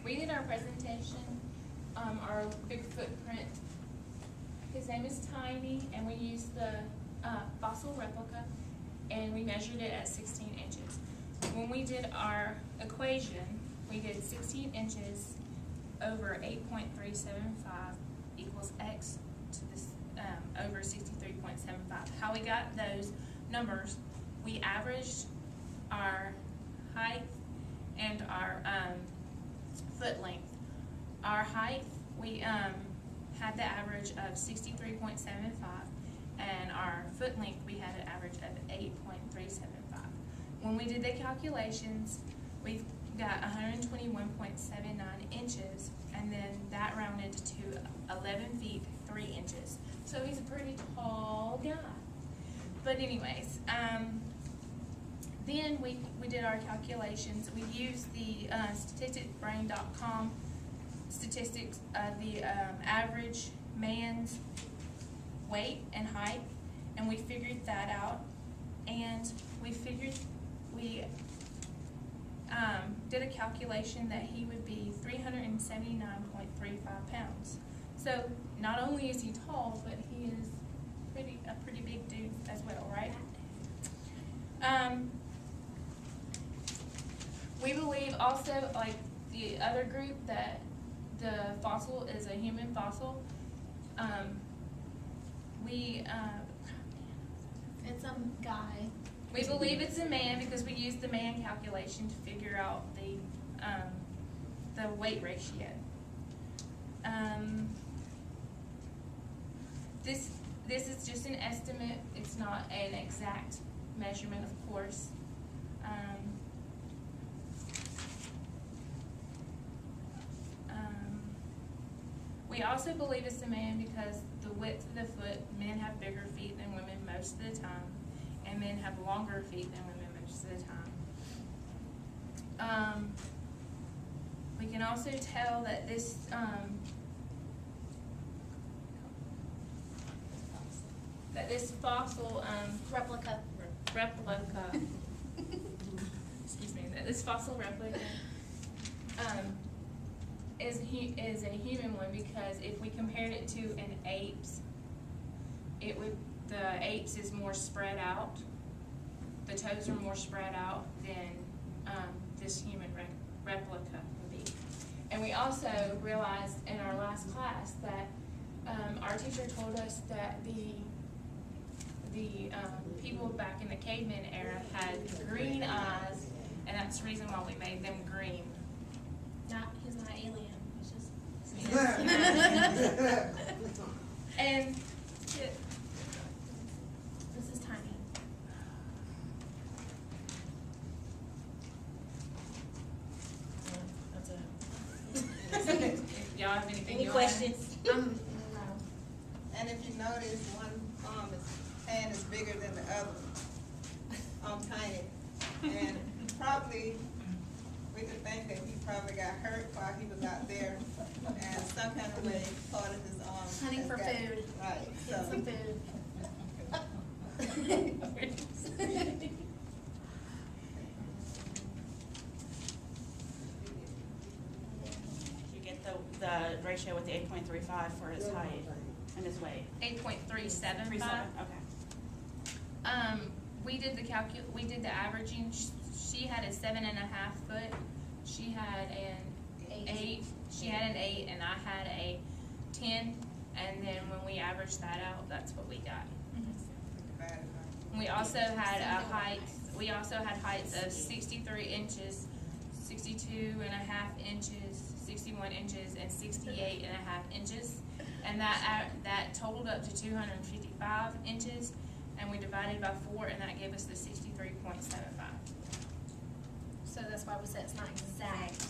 We did our presentation, our big footprint. His name is Tiny, and we used the fossil replica, and we measured it at 16 inches. When we did our equation, we did 16 inches over 8.375 equals x to this over 63.75. How we got those numbers, we averaged our height and our foot length. Our height, we had the average of 63.75, and our foot length, we had an average of 8.375. When we did the calculations, we got 121.79 inches, and then that rounded to 11 feet 3 inches. So he's a pretty tall guy. But anyways, then we did our calculations. We used the statisticbrain.com statistics of the average man's weight and height, and we figured that out. And we did a calculation that he would be 379.35 pounds. So not only is he tall, but he is a pretty big dude as well, right? We believe also, like the other group, that the fossil is a human fossil. It's a guy. We believe it's a man because we used the man calculation to figure out the weight ratio. This is just an estimate. It's not an exact measurement, of course. We also believe it's a man because the width of the foot, men have bigger feet than women most of the time, and men have longer feet than women most of the time. We can also tell that this fossil Replica. excuse me, that this fossil replica is a human one, because if we compared it to an ape's, the ape's is more spread out. The toes are more spread out than this human replica would be. And we also realized in our last class that our teacher told us that the people back in the caveman era had green eyes, and that's the reason why we made them green. He's not alien. He's just. And This is Tiny. That's it. Y'all have anything? Any you questions? And if you notice, one hand is bigger than the other. Tiny. And probably, we could think that he probably got hurt while he was out there, and some kind of way part of his arm. Hunting for food. Right, Get some so. food. You get the ratio with the 8.35 for his height and his weight. 8.375. 37, okay. We did the averaging. She had a 7.5 foot. She had an 8. She had an 8, and I had a 10. And then when we averaged that out, that's what we got. We also had heights of 63 inches, 62.5 inches, 61 inches, and 68.5 inches, and that totaled up to 255 inches, and we divided by 4, and that gave us the 63.75. So that's why we said it's not exact.